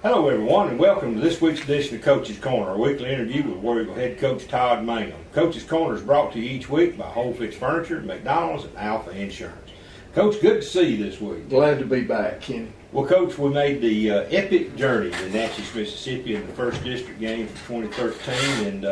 Hello everyone and welcome to this week's edition of Coach's Corner, a weekly interview with War Eagle head coach Todd Mangum. Coach's Corner is brought to you each week by Whole Fix Furniture, McDonald's, and Alpha Insurance. Coach, good to see you this week. Glad to be back, Kenny. Well, Coach, we made the epic journey to Natchez, Mississippi in the first district game for 2013, and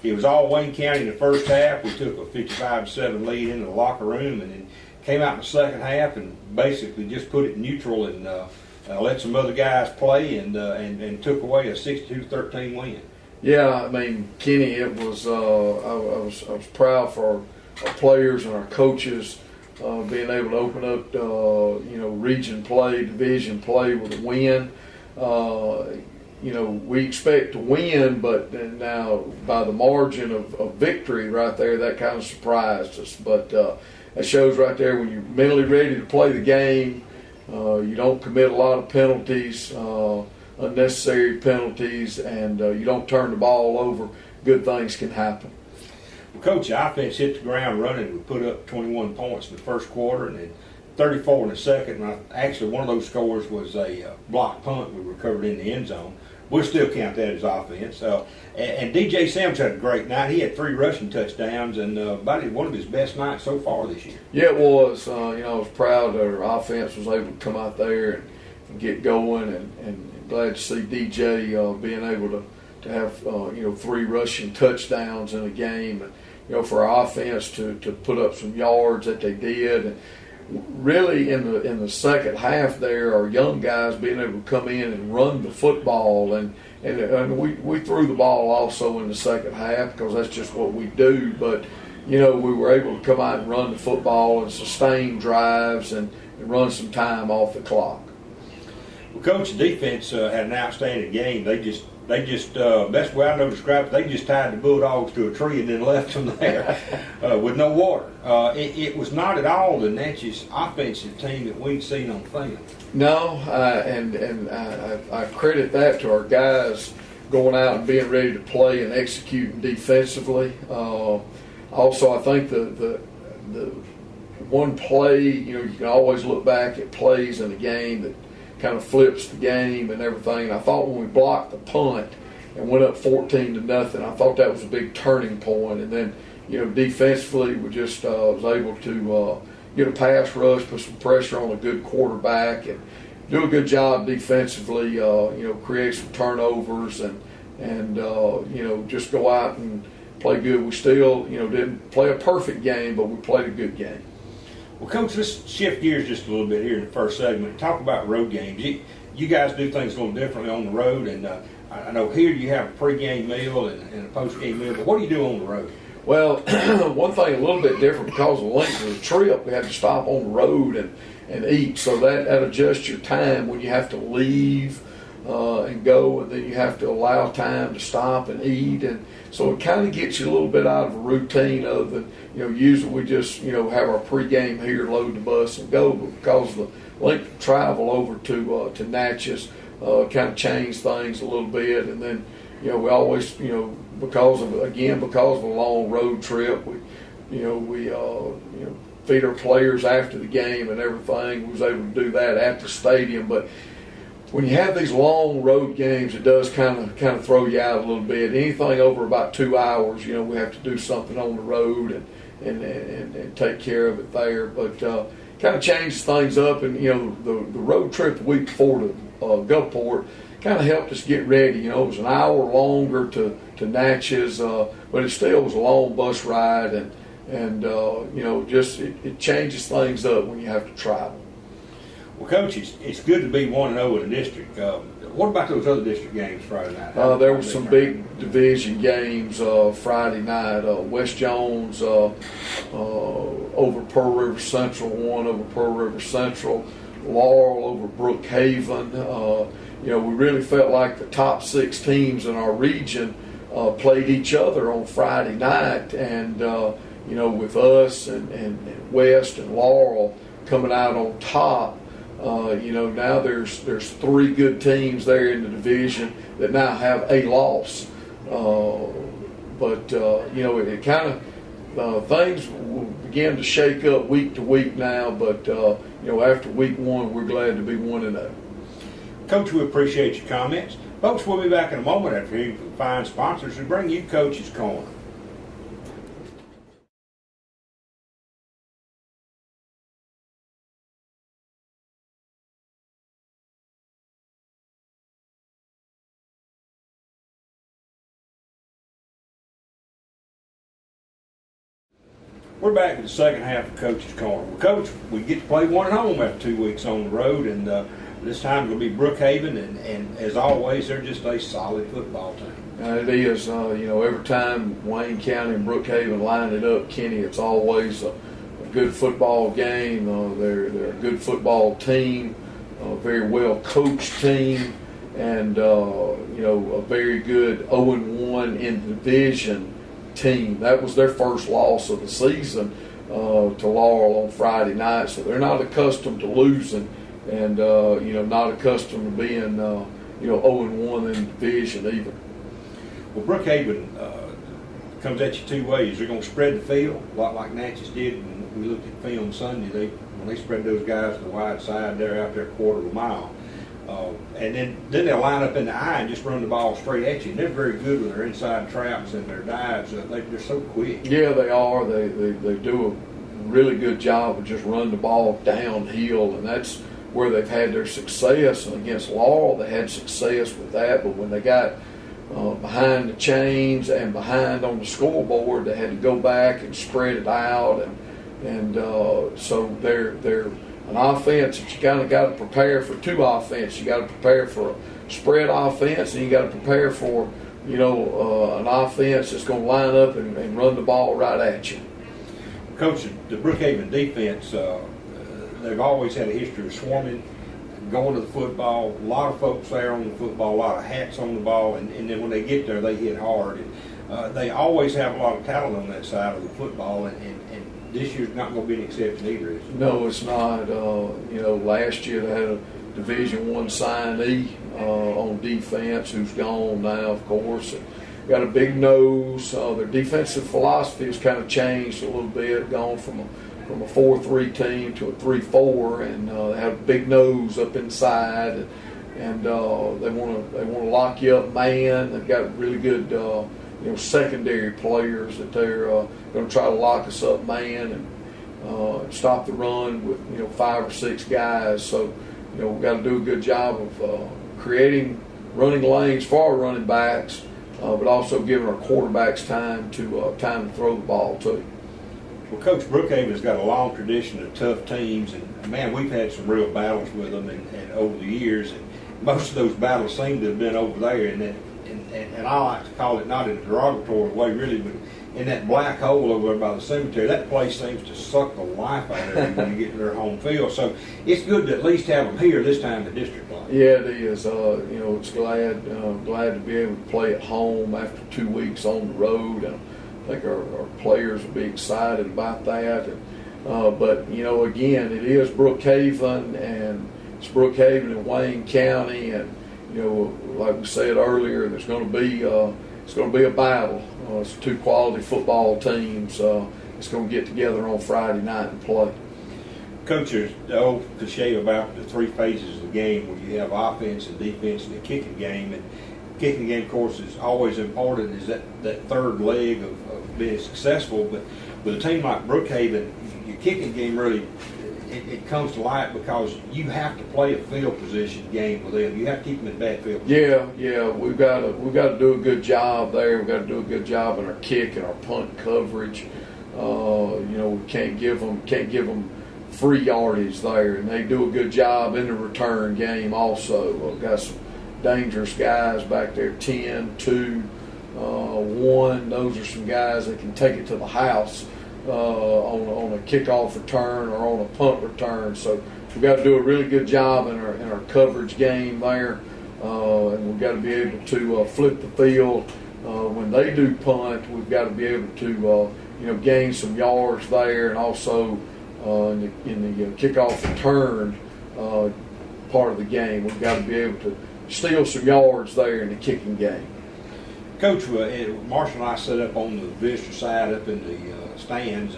it was all Wayne County in the first half. We took a 55-7 lead into the locker room and then came out in the second half and basically just put it neutral and let some other guys play and took away a 62-13 win. Yeah, I mean, Kenny, it was I was proud for our players and our coaches being able to open up region play, division play with a win. We expect to win, but now by the margin of victory right there, that kind of surprised us. But that shows right there when you're mentally ready to play the game. You don't commit a lot of penalties, unnecessary penalties, and you don't turn the ball over. Good things can happen. Well, Coach, the offense hit the ground running. We put up 21 points in the first quarter and then 34 in the second. And actually, one of those scores was a blocked punt we recovered in the end zone. We'll still count that as offense. And DJ Sims had a great night. He had 3 rushing touchdowns and about one of his best nights so far this year. Yeah, it was. I was proud that our offense was able to come out there and get going, and glad to see DJ being able to have 3 rushing touchdowns in a game, and for our offense to put up some yards that they did. And really, in the second half there, our young guys being able to come in and run the football, and we threw the ball also in the second half because that's just what we do. But we were able to come out and run the football and sustain drives and run some time off the clock. Well, Coach, the defense had an outstanding game. They just best way I know to describe it, they just tied the Bulldogs to a tree and then left them there with no water. It was not at all the Natchez offensive team that we'd seen on film. No, and I credit that to our guys going out and being ready to play and executing defensively. Also, I think the one play, you can always look back at plays in a game that kind of flips the game and everything. And I thought when we blocked the punt and went up 14-0, I thought that was a big turning point. And then, defensively, we just was able to get a pass rush, put some pressure on a good quarterback, and do a good job defensively. Create some turnovers and just go out and play good. We still, didn't play a perfect game, but we played a good game. Well, Coach, let's shift gears just a little bit here in the first segment. Talk about road games. You guys do things a little differently on the road, and I know here you have a pregame meal and a postgame meal, but what do you do on the road? Well, one thing a little bit different because of the length of the trip, we had to stop on the road and eat, so that adjusts your time when you have to leave and go, and then you have to allow time to stop and eat, and so it kind of gets you a little bit out of a routine of the, usually we just, have our pregame here, load the bus and go, but because of the length of travel over to Natchez, kind of changed things a little bit, and then, we always, because of a long road trip, we feed our players after the game and everything. We was able to do that at the stadium, but when you have these long road games, it does kind of throw you out a little bit. Anything over about 2 hours, we have to do something on the road and take care of it there. But kind of changes things up, and the road trip the week before to Gulfport kind of helped us get ready. It was an hour longer to Natchez, but it still was a long bus ride, and just it changes things up when you have to travel. Well, Coach, it's good to be 1-0 in the district. What about those other district games Friday night? There were some big division games Friday night. West Jones over Pearl River Central, won over Pearl River Central. Laurel over Brookhaven. We really felt like the top 6 teams in our region played each other on Friday night, and with us and West and Laurel coming out on top. Now there's 3 good teams there in the division that now have a loss. It kind of things will begin to shake up week to week now. But after week 1, we're glad to be 1-0. Coach, we appreciate your comments. Folks, we'll be back in a moment after hearing from fine sponsors who bring you Coach's Corner. We're back in the second half of Coach's Corner. Well, Coach, we get to play one at home after 2 weeks on the road, and this time it'll be Brookhaven, and as always, they're just a solid football team. It is. Every time Wayne County and Brookhaven line it up, Kenny, it's always a good football game. They're a good football team, a very well coached team, and a very good 0-1 in the division team. That was their first loss of the season to Laurel on Friday night, so they're not accustomed to losing, and not accustomed to being 0-1 in the division either. Well, Brookhaven comes at you two ways. They're going to spread the field, a lot like Natchez did when we looked at film Sunday. When they spread those guys to the wide side, they're out there a quarter of a mile. And then they'll line up in the eye and just run the ball straight at you. And they're very good with their inside traps and their dives. They're so quick. Yeah, they are. They do a really good job of just running the ball downhill, and that's where they've had their success. And against Laurel, they had success with that. But when they got behind the chains and behind on the scoreboard, they had to go back and spread it out. And so they're an offense that you kind of got to prepare for. Two offense, you got to prepare for a spread offense, and you got to prepare for an offense that's going to line up and run the ball right at you. Coach, the Brookhaven defense, they've always had a history of swarming, going to the football. A lot of folks there on the football, a lot of hats on the ball, and then when they get there, they hit hard. And they always have a lot of talent on that side of the football, and this year's not going to be an exception either, is it? No, it's not. Last year they had a Division I signee on defense who's gone now, of course. And got a big nose. Their defensive philosophy has kind of changed a little bit, gone from a 4-3 team to a 3-4, and they have a big nose up inside, and they want to lock you up man. They've got really good secondary players that they're going to try to lock us up man and stop the run with 5 or 6 guys. So we've got to do a good job of creating running lanes for our running backs, but also giving our quarterbacks time to throw the ball too. Well, Coach, Brookhaven's got a long tradition of tough teams, and man, we've had some real battles with them and over the years, and most of those battles seem to have been over there, and I like to call it not in a derogatory way really, but in that black hole over there by the cemetery, that place seems to suck the life out of you when you get to their home field. So it's good to at least have them here this time in district play. Yeah, it is. It's glad to be able to play at home after 2 weeks on the road, and I think our players will be excited about that. But again, it is Brookhaven, and it's Brookhaven and Wayne County, and like we said earlier, there's going to be a battle. It's 2 quality football teams. It's going to get together on Friday night and play. Coach, there's the old cliche about the 3 phases of the game where you have offense and defense and the kicking game. And kicking game, of course, is always important, is that third leg of being successful. But with a team like Brookhaven, your kicking game really, it comes to light because you have to play a field position game with them. You have to keep them in bad field position. Yeah, we've got to do a good job there. We've got to do a good job in our kick and our punt coverage. We can't give them free yardage there, and they do a good job in the return game also. We've got some dangerous guys back there, 10, 2, 1. Those are some guys that can take it to the house on a kickoff return or on a punt return. So we've got to do a really good job in our coverage game there, and we've got to be able to flip the field when they do punt. We've got to be able to gain some yards there, and also in the kickoff return part of the game, we've got to be able to steal some yards there in the kicking game. Coach, Marshall and I set up on the visitor side up in the stands,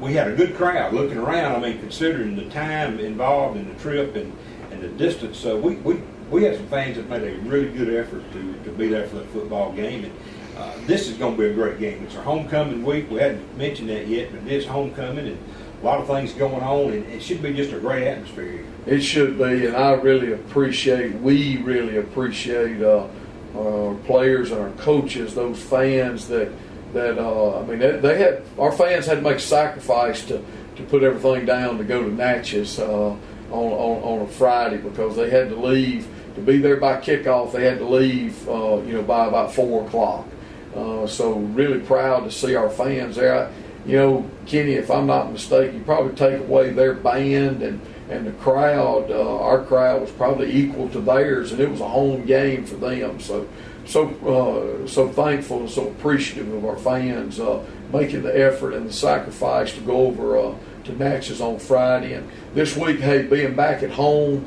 we had a good crowd looking around. I mean, considering the time involved in the trip and the distance, so we had some fans that made a really good effort to be there for that football game. And this is going to be a great game. It's our homecoming week. We hadn't mentioned that yet, but it is homecoming and a lot of things going on, and it should be just a great atmosphere here. It should be, and we really appreciate our players and our coaches, those fans that I mean, our fans had to make a sacrifice to put everything down to go to Natchez on a Friday, because they had to leave to be there by kickoff. They had to leave, by about 4 o'clock. So really proud to see our fans there. Kenny, if I'm not mistaken, you probably take away their band and the crowd. Our crowd was probably equal to theirs, and it was a home game for them. So thankful and so appreciative of our fans making the effort and the sacrifice to go over to Natchez on Friday. And this week, hey, being back at home,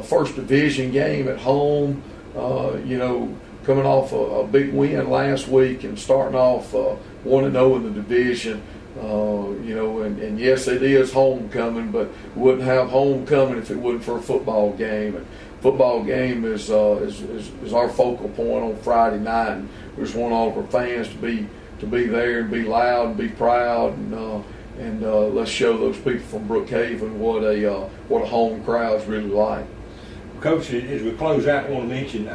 first division game at home, coming off a big win last week and starting off 1-0 in the division. And yes, it is homecoming, but we wouldn't have homecoming if it wasn't for a football game. And football game is our focal point on Friday night, and we just want all of our fans to be there and be loud and be proud, and let's show those people from Brookhaven what a home crowd's really like. Coach, as we close out, I want to mention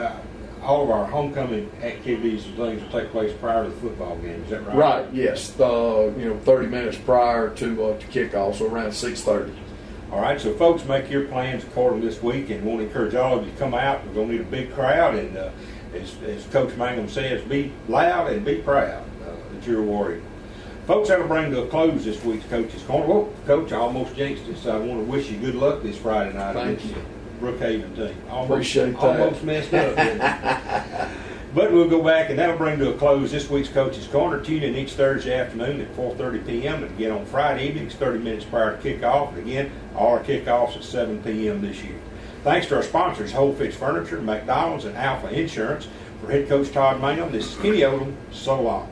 all of our homecoming activities and things will take place prior to the football game. Is that right? Right. Yes. 30 minutes prior to kickoff, so around 6:30. All right. So, folks, make your plans according this week, and want to encourage all of you to come out. We're going to need a big crowd, and as Coach Mangum says, be loud and be proud that you're a Warrior. Folks, that'll bring to a close this week's Coach's Corner. Well, Coach, I almost jinxed it, so I want to wish you good luck this Friday night. Thank you. Brookhaven team. Appreciate that. Almost messed up, didn't it? But we'll go back, and that'll bring to a close this week's Coach's Corner. Tune in each Thursday afternoon at 4:30 p.m. and again on Friday evenings, 30 minutes prior to kickoff. And again, all our kickoffs at 7 p.m. this year. Thanks to our sponsors, Whole Fix Furniture, McDonald's, and Alpha Insurance. For head coach Todd Mangum, this is Kenny Odom. So long.